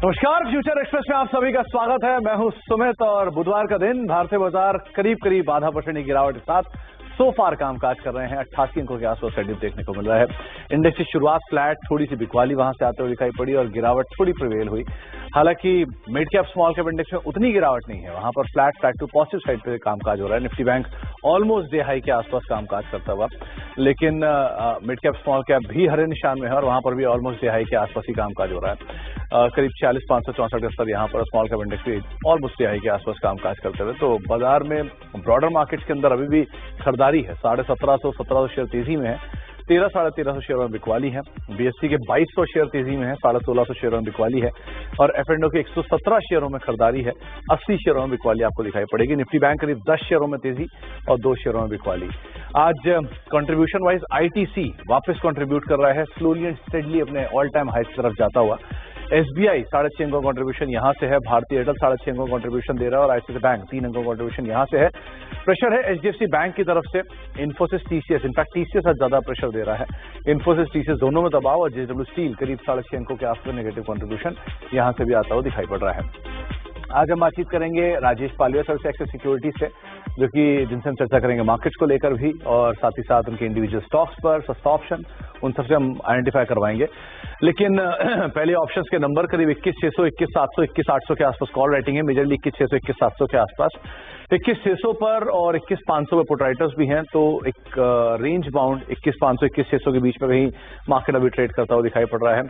नमस्कार, future express में आप सभी का स्वागत है। मैं हूं सुमित और बुधवार का दिन भारतीय बाजार करीब आधा % की गिरावट के साथ सो फार कामकाज कर रहे हैं। 88 अंकों के आसपास ट्रेडिंग देखने को मिल रहा है। इंडेक्स की शुरुआत फ्लैट, थोड़ी सी बिकवाली वहां से आते हुए दिखाई पड़ी और गिरावट थोड़ी प्रिवेल हुई। हालांकि mid cap small cap index में उतनी गिरावट नहीं है, वहां पर फ्लैट टू पॉजिटिव साइड पे कामकाज हो रहा है। Nifty bank almost day high के आसपास कामकाज करता हुआ, लेकिन मिड कैप स्मॉल कैप भी हरे निशान में है और वहां पर भी ऑलमोस्ट डे हाई के आसपास ही कामकाज हो रहा है। करीब 46,564 के स्तर यहाँ पर स्मॉल कैप इंडेक्स भी ऑलमोस्ट डे हाई के आसपास कामकाज करते हुए। तो बाजार में ब्रॉडर मार्केट्स के अंदर अभी भी खरीदारी है। 1750 शेयर तेजी में है, 1300 शेयर में बिकवाली है। बीएससी के 2200 शेयर तेजी में है, 1650 शेयरों में बिकवाली है और एफ&ओ के 117 शेयरों में खरीदारी है, 80 शेयरों में बिकवाली आपको दिखाई पड़ेगी। निफ्टी बैंक करीब 10 शेयरों में तेजी और 2 शेयरों में बिकवाली। आज कंट्रीब्यूशन वाइज आईटीसी वापस कंट्रीब्यूट कर रहा है स्लोली एंड स्टेडली अपने ऑल टाइम हाई की तरफ जाता हुआ। एसबीआई 6.5 अंकों कंट्रीब्यूशन यहां से है, भारतीय एयरटेल 6.5 अंकों कंट्रीब्यूशन दे रहा है और आईसीआईसीआई बैंक 3 अंकों कंट्रीब्यूशन यहां से है। प्रेशर है एचडीएफसी बैंक की तरफ से, इन्फोसिस टीसीएस, इनफैक्ट टीसीएस आज ज्यादा प्रेशर दे रहा है। इन्फोसिस टीसीएस दोनों में दबाव और जेएसडब्ल्यू स्टील करीब 6.5 अंकों के आसपास नेगेटिव कंट्रीब्यूशन यहां से भी आता हुआ दिखाई पड़ रहा है। आज हम बातचीत करेंगे राजेश पालिया सर से एक्सिस सिक्योरिटीज से, जो कि जिनसे हम चर्चा करेंगे मार्केट्स को लेकर भी और साथ ही साथ उनके इंडिविजुअल स्टॉक्स पर, सस्ता ऑप्शन, उन सबसे हम आइडेंटिफाई करवाएंगे। लेकिन पहले ऑप्शंस के नंबर करीब 21,600, 21,700, 21,800 के आसपास कॉल राइटिंग है, मेजरली 21,600, 21,700 के आसपास। 21,600 पर और 21,500 पे पुट राइटर्स भी हैं, तो एक रेंज बाउंड 21,500, 21,600 के बीच में कहीं मार्केट अभी ट्रेड करता हुआ दिखाई पड़ रहा है।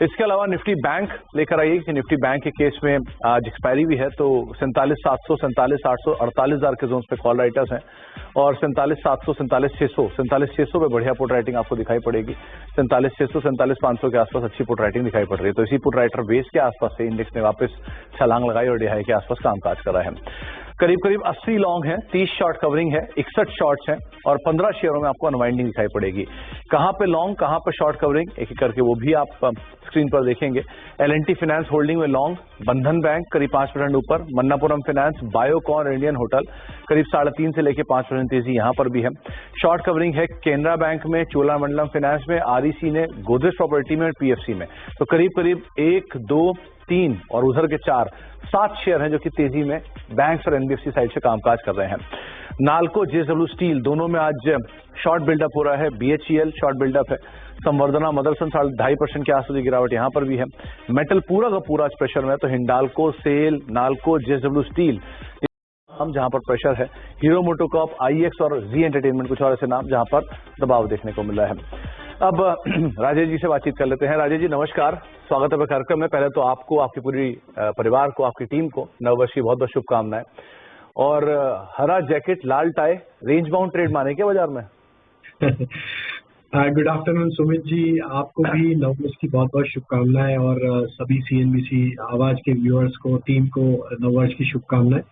इसके अलावा निफ्टी बैंक लेकर आइए कि निफ्टी बैंक के केस में आज एक्सपायरी भी है, तो 47,700, 47,800, 48,000 के जोन्स पे कॉल राइटर्स हैं और 47,700, 47,600, 47,600 पे बढ़िया पुट राइटिंग आपको दिखाई पड़ेगी। 47,600, 47,500 के आसपास अच्छी पुट राइटिंग दिखाई पड़ रही है। तो इसी पुट राइटर बेस के आसपास से इंडेक्स ने वापस छलांग लगाई और डिहाई के आसपास कामकाज करा है। करीब 80 लॉन्ग है, 30 शॉर्ट कवरिंग है, 61 शॉर्ट्स हैं और 15 शेयरों में आपको अनवाइंडिंग दिखाई पड़ेगी। कहां पे लॉन्ग, कहां पे शॉर्ट कवरिंग, एक एक करके वो भी आप स्क्रीन पर देखेंगे। एल&टी फाइनेंस होल्डिंग में लॉन्ग, बंधन बैंक करीब 5% ऊपर, Manappuram finance, Biocon, Indian hotel करीब 3.5 से लेकर 5% तेजी यहां पर भी है। शॉर्ट कवरिंग है केनरा बैंक में, चोलामंडलम फाइनेंस में, आरईसी ने, गोदरेज प्रॉपर्टी में और पीएफसी में। तो करीब 1, 2, 3 और उधर के 4, 7 शेयर हैं जो कि तेजी में बैंक्स और एनबीएफसी साइड से कामकाज कर रहे हैं। नालको, जेएसडब्ल्यू स्टील दोनों में आज शॉर्ट बिल्डअप हो रहा है। बीएचईएल शॉर्ट बिल्डअप है। संवर्धना मदरसन 2.5% के आसपास गिरावट यहां पर भी है। मेटल पूरा का पूरा आज प्रेशर में है, तो हिंडाल्को, सेल, नालको, जेएसडब्ल्यू स्टील हम जहां पर प्रेशर है। हीरो मोटोकॉर्प, आईएक्स और जी एंटरटेनमेंट कुछ और ऐसे नाम जहां पर दबाव देखने को मिल रहा है। अब राजेश जी से बातचीत कर लेते हैं। राजेश जी नमस्कार, स्वागत है कार्यक्रम में। पहले तो आपको, आपकी पूरी परिवार को, आपकी टीम को नववर्ष की बहुत बहुत शुभकामनाएं। और हरा जैकेट, लाल टाई, रेंज बाउंड ट्रेड माने क्या बाजार में? गुड आफ्टरनून सुमित जी, आपको भी नववर्ष की बहुत बहुत शुभकामनाएं और सभी सीएनबीसी आवाज के व्यूअर्स को, टीम को नववर्ष की शुभकामनाएं।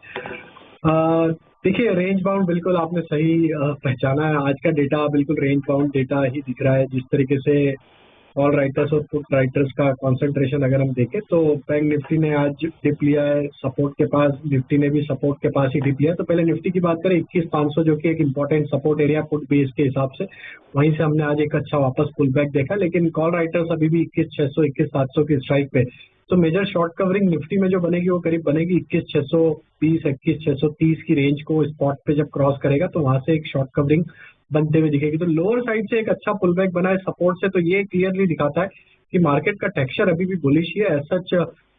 देखिए, रेंज बाउंड बिल्कुल आपने सही पहचाना है। आज का डेटा बिल्कुल रेंज बाउंड डेटा ही दिख रहा है। जिस तरीके से कॉल राइटर्स और पुट राइटर्स का कंसंट्रेशन अगर हम देखें तो बैंक निफ्टी ने आज डिप लिया है सपोर्ट के पास, निफ्टी ने भी सपोर्ट के पास ही डिप लिया। तो पहले निफ्टी की बात करें, 21,500 जो कि एक important support area put base के हिसाब से, वहीं से हमने आज एक अच्छा वापस पुल बैक देखा। लेकिन कॉल राइटर्स अभी भी 21,600, 21,700 की स्ट्राइक पे। तो मेजर शॉर्ट कवरिंग निफ्टी में जो बनेगी वो करीब बनेगी 21,620, 21,630 की रेंज को स्पॉट पे जब क्रॉस करेगा तो वहां से एक शॉर्ट कवरिंग बनते हुए दिखेगी। तो लोअर साइड से एक अच्छा पुल बैक बना है सपोर्ट से, तो ये क्लियरली दिखाता है कि मार्केट का टेक्सचर अभी भी बुलिश ही है। एज सच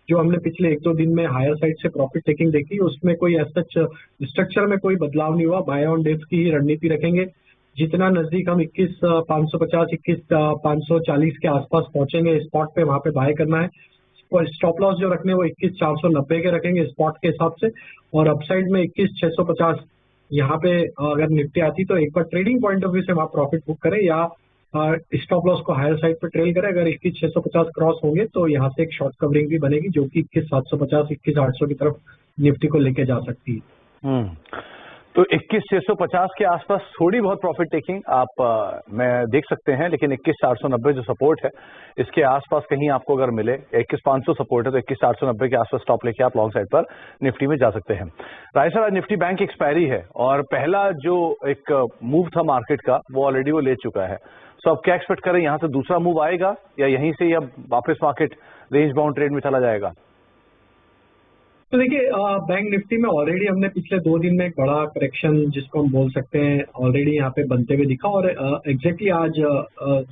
जो हमने पिछले 1-2 दिन में हायर साइड से प्रॉफिट टेकिंग देखी, उसमें कोई एज सच स्ट्रक्चर में कोई बदलाव नहीं हुआ। बाय ऑन डिप्स की ही रणनीति रखेंगे। जितना नजदीक हम 21,550, 21,540 के आसपास पहुंचेंगे स्पॉट पे, वहां पे बाय करना है। और स्टॉप लॉस जो रखने वो 21,490 के रखेंगे स्पॉट के हिसाब से, और अपसाइड में 21,650 यहाँ पे अगर निफ्टी आती तो एक बार ट्रेडिंग पॉइंट ऑफ व्यू से वहाँ प्रॉफिट बुक करें या स्टॉप लॉस को हायर साइड पे ट्रेल करें। अगर 21,650 क्रॉस होंगे तो यहाँ से एक शॉर्ट कवरिंग भी बनेगी जो कि 21,750, 21,800 की तरफ निफ्टी को लेके जा सकती है। तो 21,650 के आसपास थोड़ी बहुत प्रॉफिट टेकिंग आप में देख सकते हैं, लेकिन 21,490 जो सपोर्ट है इसके आसपास कहीं आपको अगर मिले, 21,500 सपोर्ट है तो 21,490 के आसपास स्टॉप लेके आप लॉन्ग साइड पर निफ्टी में जा सकते हैं। राय सर, आज निफ्टी बैंक एक्सपायरी है और पहला जो एक मूव था मार्केट का वो ऑलरेडी वो ले चुका है। सो अब क्या एक्सपेक्ट करें, यहाँ से दूसरा मूव आएगा या यहीं से अब वापस मार्केट रेंज बाउंड ट्रेड में चला जाएगा? तो देखिए, बैंक निफ्टी में ऑलरेडी हमने पिछले 2 दिन में एक बड़ा करेक्शन जिसको हम बोल सकते हैं ऑलरेडी यहाँ पे बनते हुए दिखा, और एग्जैक्टली आज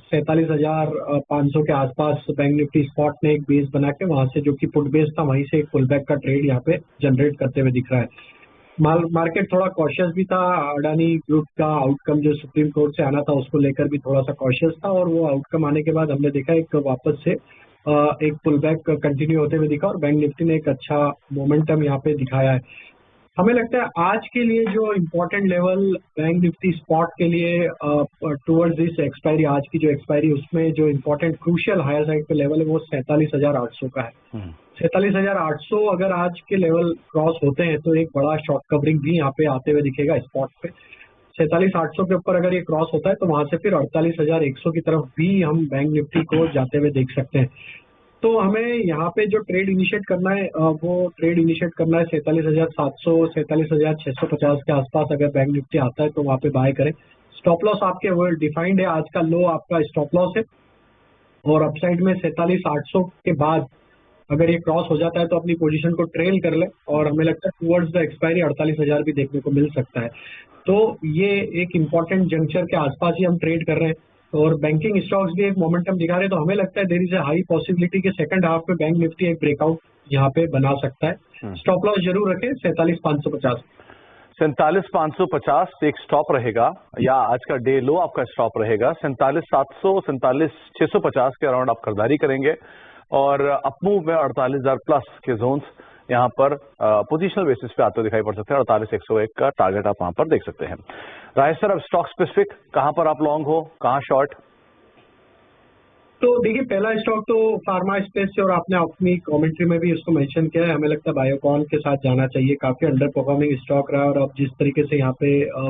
47,500 के आसपास बैंक निफ्टी स्पॉट ने एक बेस बना के वहां से, जो कि पुट बेस था, वहीं से एक पुल बैक का ट्रेड यहाँ पे जनरेट करते हुए दिख रहा है। मार्केट थोड़ा कॉशियस भी था, अडानी ग्रुप का आउटकम जो सुप्रीम कोर्ट से आना था उसको लेकर भी थोड़ा सा कॉशियस था, और वो आउटकम आने के बाद हमने देखा एक वापस से एक पुल बैक कंटिन्यू होते हुए दिखा, और बैंक निफ्टी ने एक अच्छा मोमेंटम यहाँ पे दिखाया है। हमें लगता है आज के लिए जो important level bank Nifty spot के लिए टुवर्ड्स दिस एक्सपायरी, आज की जो एक्सपायरी, उसमें जो इम्पोर्टेंट क्रूशियल हायर साइड पे लेवल है वो 47,800 का है। 47,800 अगर आज के लेवल क्रॉस होते हैं तो एक बड़ा शॉर्ट कवरिंग भी यहाँ पे आते हुए दिखेगा स्पॉट पे। 47,800 के ऊपर अगर ये क्रॉस होता है तो वहां से फिर 48,100 की तरफ भी हम बैंक निफ्टी को जाते हुए देख सकते हैं। तो हमें यहाँ पे जो ट्रेड इनिशिएट करना है वो ट्रेड इनिशिएट करना है 47,700, 47,650 के आसपास। अगर बैंक निफ्टी आता है तो वहाँ पे बाय करें। स्टॉप लॉस आपके वो डिफाइंड है, आज का लो आपका स्टॉप लॉस है, और अपसाइड में 47,800 के बाद अगर ये क्रॉस हो जाता है तो अपनी पोजीशन को ट्रेल कर ले, और हमें लगता है टुवर्ड्स द एक्सपायरी 48,000 भी देखने को मिल सकता है। तो ये एक इम्पॉर्टेंट जंक्चर के आसपास ही हम ट्रेड कर रहे हैं, और बैंकिंग स्टॉक्स भी एक मोमेंटम दिखा रहे हैं। तो हमें लगता है there is a high possibility कि सेकंड हाफ में बैंक निफ्टी एक ब्रेकआउट यहाँ पे बना सकता है। स्टॉप लॉस जरूर रखें 47,550। 47,550 एक स्टॉप रहेगा, या आज का डे लो आपका स्टॉप रहेगा। 47,700, 47,650 के अराउंड आप खरीदारी करेंगे, और अपमूव में 48,000 प्लस के जोन्स यहाँ पर पोजिशनल बेसिस पे आते हुए दिखाई पड़ सकते हैं। 48,101 का टारगेट आप वहां पर देख सकते हैं। राजेश सर, अब स्टॉक स्पेसिफिक कहां पर आप लॉन्ग हो, कहां शॉर्ट? तो देखिए, पहला स्टॉक तो फार्मा स्पेस से, और आपने अपनी कमेंट्री में भी उसको मेंशन किया है, हमें लगता है बायोकॉन के साथ जाना चाहिए। काफी अंडर परफॉर्मिंग स्टॉक रहा, और अब जिस तरीके से यहाँ पे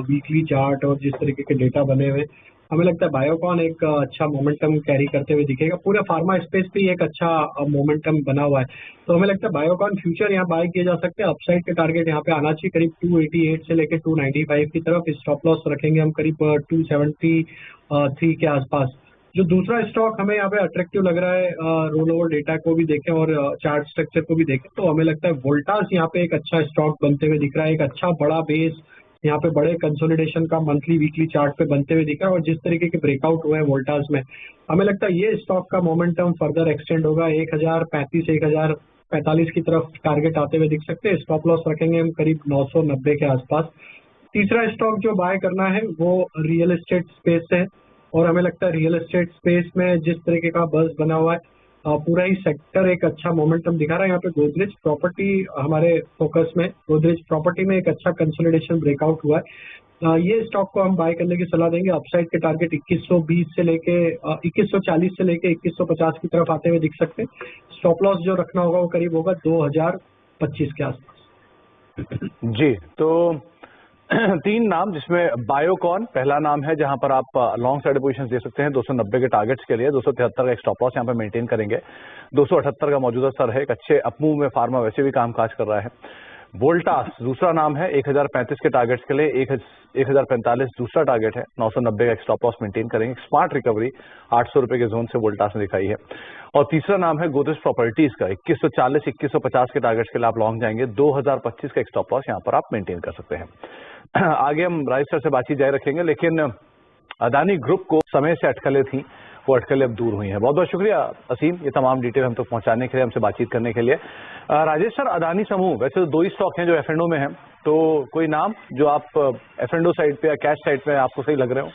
वीकली चार्ट और जिस तरीके के डेटा बने हुए, हमें लगता है बायोकॉन एक अच्छा मोमेंटम कैरी करते हुए दिखेगा। पूरा फार्मा स्पेस भी एक अच्छा मोमेंटम बना हुआ है, तो हमें लगता है बायोकॉन फ्यूचर यहाँ बाय किए जा सकते हैं। अपसाइड के टारगेट यहाँ पे आना चाहिए करीब 288 से लेकर 295 की तरफ। स्टॉप लॉस रखेंगे हम करीब 273 के आसपास। जो दूसरा स्टॉक हमें यहाँ पे अट्रैक्टिव लग रहा है, रोल ओवर डेटा को भी देखें और चार्ट स्ट्रक्चर को भी देखें, तो हमें लगता है वोल्टास यहाँ पे एक अच्छा स्टॉक बनते हुए दिख रहा है। एक अच्छा बड़ा बेस यहाँ पे बड़े कंसोलिडेशन का मंथली वीकली चार्ट पे बनते हुए दिख रहा है, और जिस तरीके के ब्रेकआउट हुए हैं वोल्टास में, हमें लगता है ये स्टॉक का मोमेंटम फर्दर एक्सटेंड होगा। 1035 1045 की तरफ टारगेट आते हुए दिख सकते हैं। स्टॉप लॉस रखेंगे हम करीब 990 के आसपास। तीसरा स्टॉक जो बाय करना है वो रियल एस्टेट स्पेस है, और हमें लगता है रियल एस्टेट स्पेस में जिस तरीके का बज़ बना हुआ है, पूरा ही सेक्टर एक अच्छा मोमेंटम दिखा रहा है। यहाँ पे गोदरेज प्रॉपर्टी हमारे फोकस में, गोदरेज प्रॉपर्टी में एक अच्छा कंसोलिडेशन ब्रेकआउट हुआ है। ये स्टॉक को हम बाय करने की सलाह देंगे। अपसाइड के टारगेट 2120 से लेके 2140 से लेके 2150 की तरफ आते हुए दिख सकते हैं। स्टॉप लॉस जो रखना होगा वो करीब होगा 2025 के आसपास। जी, तो 3 नाम, जिसमें बायोकॉन पहला नाम है, जहां पर आप लॉन्ग साइड पोजीशन दे सकते हैं 290 के टारगेट्स के लिए। 273 का एक स्टॉप लॉस यहां पर मेंटेन करेंगे। 278 का मौजूदा स्तर है। एक अच्छे अपमूव में फार्मा वैसे भी कामकाज कर रहा है। वोल्टास दूसरा नाम है, 1035 के टारगेट्स के लिए। 1045 दूसरा टारगेट है। 990 का एक स्टॉप लॉस मेंटेन करेंगे। स्मार्ट रिकवरी 800 रुपए के जोन से वोल्टास ने दिखाई है। और तीसरा नाम है गोदरेज प्रॉपर्टीज का। 2140 2150 के टारगेट्स के लिए आप लॉन्ग जाएंगे। 2025 का एक स्टॉप लॉस यहाँ पर आप मेंटेन कर सकते हैं। आगे हम राजेश सर से बातचीत जारी रखेंगे, लेकिन अदानी ग्रुप को समय से अटकलें थी, वो अटकलें अब दूर हुई हैं। बहुत बहुत शुक्रिया असीम, ये तमाम डिटेल हम तक पहुंचाने के लिए, हमसे बातचीत करने के लिए। राजेश सर, अदानी समूह वैसे तो 2 ही स्टॉक हैं जो F&O में हैं, तो कोई नाम जो आप F&O साइड पे या कैश साइड पे आपको सही लग रहे हो?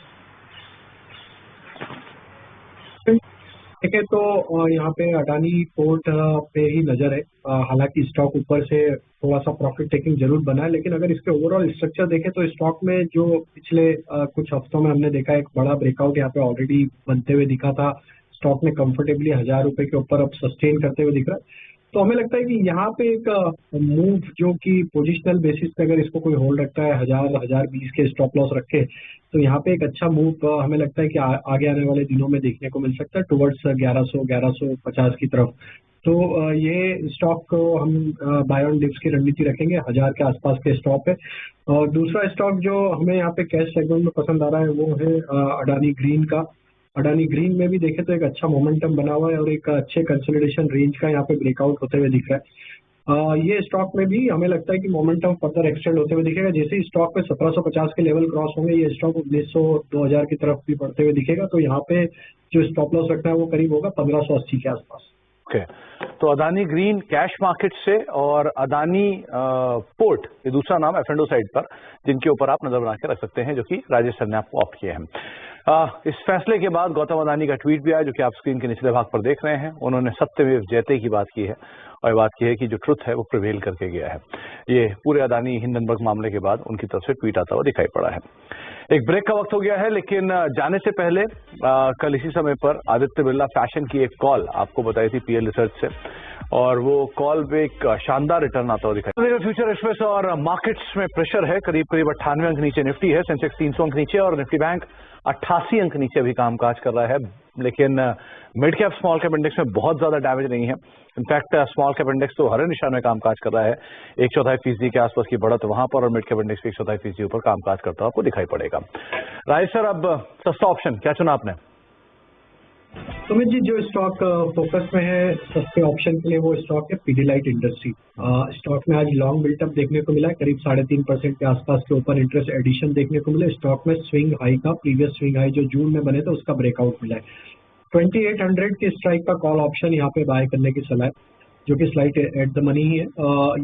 ठीक है, तो यहाँ पे अडानी पोर्ट पे ही नजर है। हालांकि स्टॉक ऊपर से थोड़ा सा प्रॉफिट टेकिंग जरूर बना है, लेकिन अगर इसके ओवरऑल स्ट्रक्चर देखें तो स्टॉक में जो पिछले कुछ हफ्तों में हमने देखा एक बड़ा ब्रेकआउट यहाँ पे ऑलरेडी बनते हुए दिखा था। स्टॉक ने कंफर्टेबली 1000 रुपए के ऊपर अब सस्टेन करते हुए दिख रहा है। तो हमें लगता है कि यहाँ पे एक मूव जो कि पोजिशनल बेसिस पे अगर इसको कोई होल्ड रखता है 1020 के स्टॉप लॉस रखे, तो यहाँ पे एक अच्छा मूव हमें लगता है कि आगे आने वाले दिनों में देखने को मिल सकता है टुवर्ड्स 1150 की तरफ। तो ये स्टॉक को हम बाय ऑन डिप्स की रणनीति रखेंगे। 1000 के आसपास के स्टॉक है। और दूसरा स्टॉक जो हमें यहाँ पे कैश सेगमेंट में पसंद आ रहा है वो है अडानी ग्रीन का। अडानी ग्रीन में भी देखें तो एक अच्छा मोमेंटम बना हुआ है और एक अच्छे कंसोलिडेशन रेंज का यहाँ पे ब्रेकआउट होते हुए दिख रहा है। ये स्टॉक में भी हमें लगता है कि मोमेंटम फर्दर एक्सटेंड होते हुए दिखेगा। जैसे ही स्टॉक पे 1750 के लेवल क्रॉस होंगे, ये स्टॉक 1900 2000 की तरफ भी बढ़ते हुए दिखेगा। तो यहाँ पे जो स्टॉप लॉस रखना है वो करीब होगा 1580 के आसपास। ओके, तो अदानी ग्रीन कैश मार्केट से और अदानी पोर्ट, ये दूसरा नाम एफ&ओ साइड पर, जिनके ऊपर आप नजर बना के रख सकते हैं, जो कि राजेश सर ने आपको ऑप्ट किए हैं। इस फैसले के बाद गौतम अदानी का ट्वीट भी आया, जो कि आप स्क्रीन के निचले भाग पर देख रहे हैं। उन्होंने सत्यमेव जयते की बात की है और बात की है कि जो ट्रुथ है वो प्रिवेल करके गया है। ये पूरे अदानी हिंडनबर्ग मामले के बाद उनकी तरफ से ट्वीट आता हुआ दिखाई पड़ा है। एक ब्रेक का वक्त हो गया है, लेकिन जाने से पहले कल इसी समय पर आदित्य बिरला फैशन की एक कॉल आपको बताई थी पीएल रिसर्च से, और वो कॉल पे एक शानदार रिटर्न आता हुआ दिखाई। फ्यूचर एक्सप्रेस और मार्केट्स में प्रेशर है, करीब 98 अंक नीचे निफ्टी है, सेंसेक्स 300 अंक नीचे और निफ्टी बैंक 88 अंक नीचे अभी कामकाज कर रहा है। लेकिन mid cap small cap index में बहुत ज्यादा डैमेज नहीं है। इनफैक्ट स्मॉल कैप इंडेक्स तो हरे निशान में कामकाज कर रहा है, 1/4% के आसपास की बढ़त वहां पर, और मिड कैप इंडेक्स 1/4% ऊपर कामकाज करता हुआ आपको दिखाई पड़ेगा। राइट सर, अब सस्ता ऑप्शन क्या चुना आपने? सुमित जी, जो स्टॉक फोकस में है सस्ते ऑप्शन के लिए वो स्टॉक है पीडीलाइट इंडस्ट्री। स्टॉक में आज लॉन्ग बिल्टअप देखने को मिला है, करीब 3.5% के आसपास के ओपन इंटरेस्ट एडिशन देखने को मिला। स्टॉक में स्विंग हाई का, प्रीवियस स्विंग हाई जो जून में बने थे उसका ब्रेकआउट मिला है। 2800 के स्ट्राइक का कॉल ऑप्शन यहाँ पे बाय करने की सलाह है, जो कि स्लाइट एट द मनी ही है।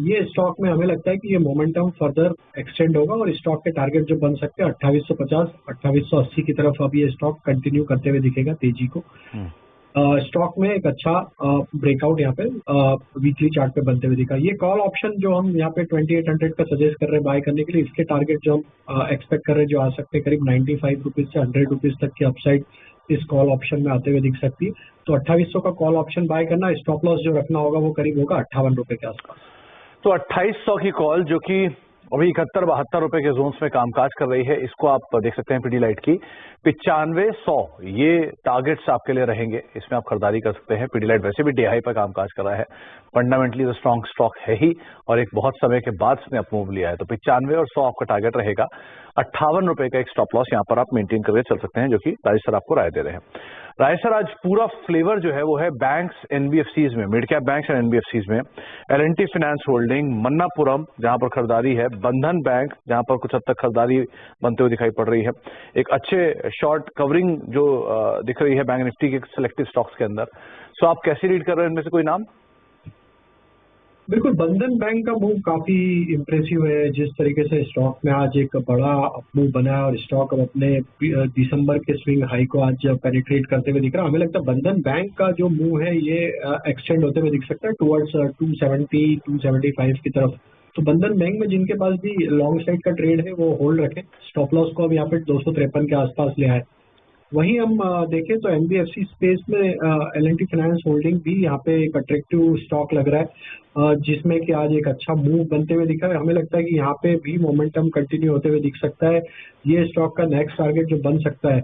ये स्टॉक में हमें लगता है कि ये मोमेंटम फर्दर एक्सटेंड होगा और स्टॉक के टारगेट जो बन सकते हैं 2850 2880 की तरफ अब ये स्टॉक कंटिन्यू करते हुए दिखेगा तेजी को। स्टॉक में एक अच्छा ब्रेकआउट यहाँ पे वीकली चार्ट पे बनते हुए दिखा। ये कॉल ऑप्शन जो हम यहाँ पे 2800 का सजेस्ट कर रहे हैं बाय करने के लिए, इसके टारगेट जो हम एक्सपेक्ट कर रहे हैं जो आ सकते हैं करीब 95 रुपीज से 100 रुपीज तक की अपसाइड इस कॉल ऑप्शन में आते हुए दिख सकती है। तो 2800 का कॉल ऑप्शन बाय करना, स्टॉप लॉस जो रखना होगा वो करीब होगा 58 रुपए के आसपास। तो 2800 की कॉल जो कि अभी 71-72 रुपए के जोन्स में कामकाज कर रही है, इसको आप देख सकते हैं पीडीलाइट की 9500 ये टारगेट्स आपके लिए रहेंगे, इसमें आप खरीदारी कर सकते हैं। पीडीलाइट वैसे भी डे हाई पर कामकाज कर रहा है, फंडामेंटली तो स्ट्रॉन्ग स्टॉक है ही, और एक बहुत समय के बाद इसने अप मूव लिया है। तो 95 और 100 आपका टारगेट रहेगा। 58 रुपए का एक स्टॉप लॉस यहाँ पर आप मेंटेन करके चल सकते हैं, जो कि राजेश सर आपको राय दे रहे हैं। राजेश सर, आज पूरा फ्लेवर जो है वो है बैंक्स एनबीएफसीज में, mid cap banks and NBFCs में। एल&टी फाइनेंस होल्डिंग, मन्नापुरम जहां पर खरीदारी है, बंधन बैंक जहां पर कुछ हद तक खरीदारी बनते हुए दिखाई पड़ रही है, एक अच्छे शॉर्ट कवरिंग जो दिख रही है बैंक निफ्टी के सिलेक्टिव स्टॉक्स के अंदर। सो आप कैसे रीड कर रहे हैं इनमें से कोई नाम? बिल्कुल, बंधन बैंक का मूव काफी इम्प्रेसिव है। जिस तरीके से स्टॉक में आज एक बड़ा मूव बना है और स्टॉक अब अपने दिसंबर के स्विंग हाई को आज पेनिट्रेट करते हुए दिख रहा है। हमें लगता है बंधन बैंक का जो मूव है ये एक्सटेंड होते हुए दिख सकता है टुवर्ड्स 270 275 की तरफ। तो बंधन बैंक में जिनके पास भी लॉन्ग साइड का ट्रेड है वो होल्ड रखें। स्टॉप लॉस को अब यहाँ पे 253 के आसपास ले आए। वहीं हम देखें तो एनबीएफसी स्पेस में एल&टी फाइनेंस होल्डिंग भी यहाँ पे एक अट्रैक्टिव स्टॉक लग रहा है, जिसमें कि आज एक अच्छा मूव बनते हुए दिखा है। हमें लगता है कि यहाँ पे भी मोमेंटम कंटिन्यू होते हुए दिख सकता है। ये स्टॉक का नेक्स्ट टारगेट जो बन सकता है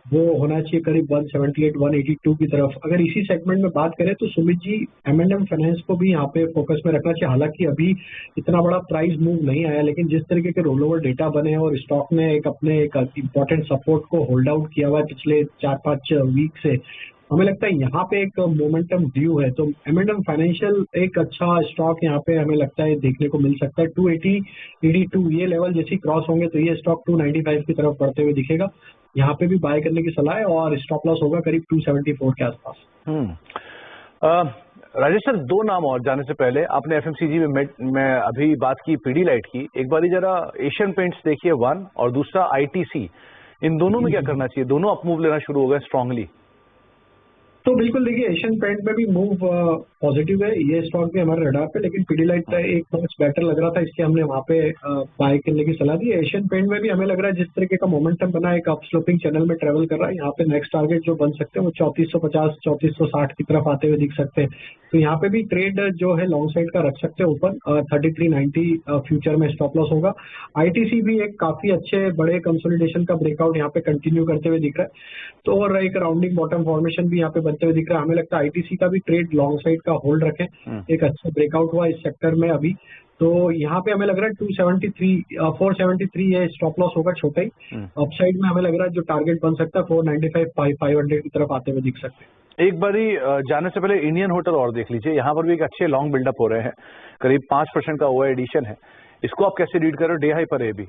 वो होना चाहिए करीब 178 182 की तरफ। अगर इसी सेगमेंट में बात करें तो सुमित जी, M&M फाइनेंस को भी यहाँ पे फोकस में रखना चाहिए। हालांकि अभी इतना बड़ा प्राइस मूव नहीं आया, लेकिन जिस तरीके के रोल ओवर डेटा बने हैं और स्टॉक ने एक अपने एक इम्पोर्टेंट सपोर्ट को होल्ड आउट किया हुआ है पिछले 4-5 वीक से, हमें लगता है यहाँ पे एक मोमेंटम ड्यू है। तो M&M फाइनेंशियल एक अच्छा स्टॉक यहाँ पे हमें लगता है देखने को मिल सकता है। 280-82 ये लेवल जैसे क्रॉस होंगे तो ये स्टॉक 295 की तरफ बढ़ते हुए दिखेगा। यहाँ पे भी बाय करने की सलाह है और स्टॉप लॉस होगा करीब 274 के आसपास। राजेश सर, दो नाम और जाने से पहले आपने एफएमसीजी में अभी बात की पीडीलाइट की, एक बारी जरा एशियन पेंट्स देखिए वन, और दूसरा आईटीसी, इन दोनों में क्या करना चाहिए? दोनों अप मूव लेना शुरू हो गए स्ट्रांगली। तो बिल्कुल देखिए, एशियन पेंट में भी मूव पॉजिटिव है, ये स्टॉक भी हमारे रडार पे, लेकिन पीडीलाइट एक नॉच बेटर लग रहा था, इसलिए हमने वहाँ पे बाय करने की सलाह दी। एशियन पेंट में भी हमें लग रहा है जिस तरीके का मोमेंटम बना है, एक अप स्लोपिंग चैनल में ट्रेवल कर रहा है। यहाँ पे नेक्स्ट टारगेट जो बन सकते हैं वो 3450 3460 की तरफ आते हुए दिख सकते हैं। तो यहाँ पे भी ट्रेड जो है लॉन्ग साइड का रख सकते हैं ऊपर। 3390 फ्यूचर में स्टॉप लॉस होगा। आईटीसी भी एक काफी अच्छे बड़े कंसोलिडेशन का ब्रेकआउट यहाँ पे कंटिन्यू करते हुए दिख रहा है। तो और एक राउंडिंग बॉटम फॉर्मेशन भी यहाँ पे करते हुए दिख रहा है। हमें लगता है आईटीसी का भी ट्रेड लॉन्ग साइड का होल्ड रखें। एक अच्छा ब्रेकआउट हुआ इस सेक्टर में अभी, तो यहाँ पे हमें लग रहा है 473 ये स्टॉप लॉस होगा छोटा ही। अपसाइड में हमें लग रहा है जो टारगेट बन सकता है 495 500 की तरफ आते हुए दिख सकते हैं। एक बारी जाने से पहले इंडियन होटल और देख लीजिए, यहाँ पर भी एक अच्छे लॉन्ग बिल्डअप हो रहे हैं, करीब 5% का ओवर एडिशन है। इसको आप कैसे रीड कर रहे हो, डे हाई पर है भी?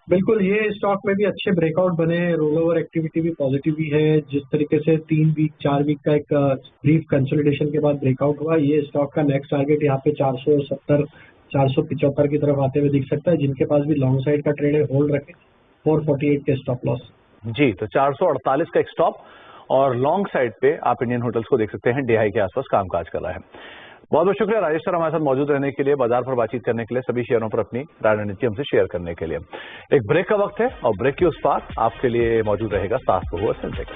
बिल्कुल, ये स्टॉक में भी अच्छे ब्रेकआउट बने हैं, रोल ओवर एक्टिविटी भी पॉजिटिव ही है। जिस तरीके से 3 वीक 4 वीक का एक ब्रीफ कंसोलिडेशन के बाद ब्रेकआउट हुआ, ये स्टॉक का नेक्स्ट टारगेट यहाँ पे 470 475 की तरफ आते हुए दिख सकता है। जिनके पास भी लॉन्ग साइड का ट्रेड है होल्ड रखें, 448 के स्टॉप लॉस। जी, तो 448 का एक स्टॉप और लॉन्ग साइड पे आप इंडियन होटल्स को देख सकते हैं, डे हाई के आसपास कामकाज कर रहा है। बहुत बहुत शुक्रिया राजेश सर हमारे साथ मौजूद रहने के लिए, बाजार पर बातचीत करने के लिए, सभी शेयरों पर अपनी रणनीति हमसे शेयर करने के लिए। एक ब्रेक का वक्त है और ब्रेक के उस पार आपके लिए मौजूद रहेगा सास बहू और सेंसेक्स।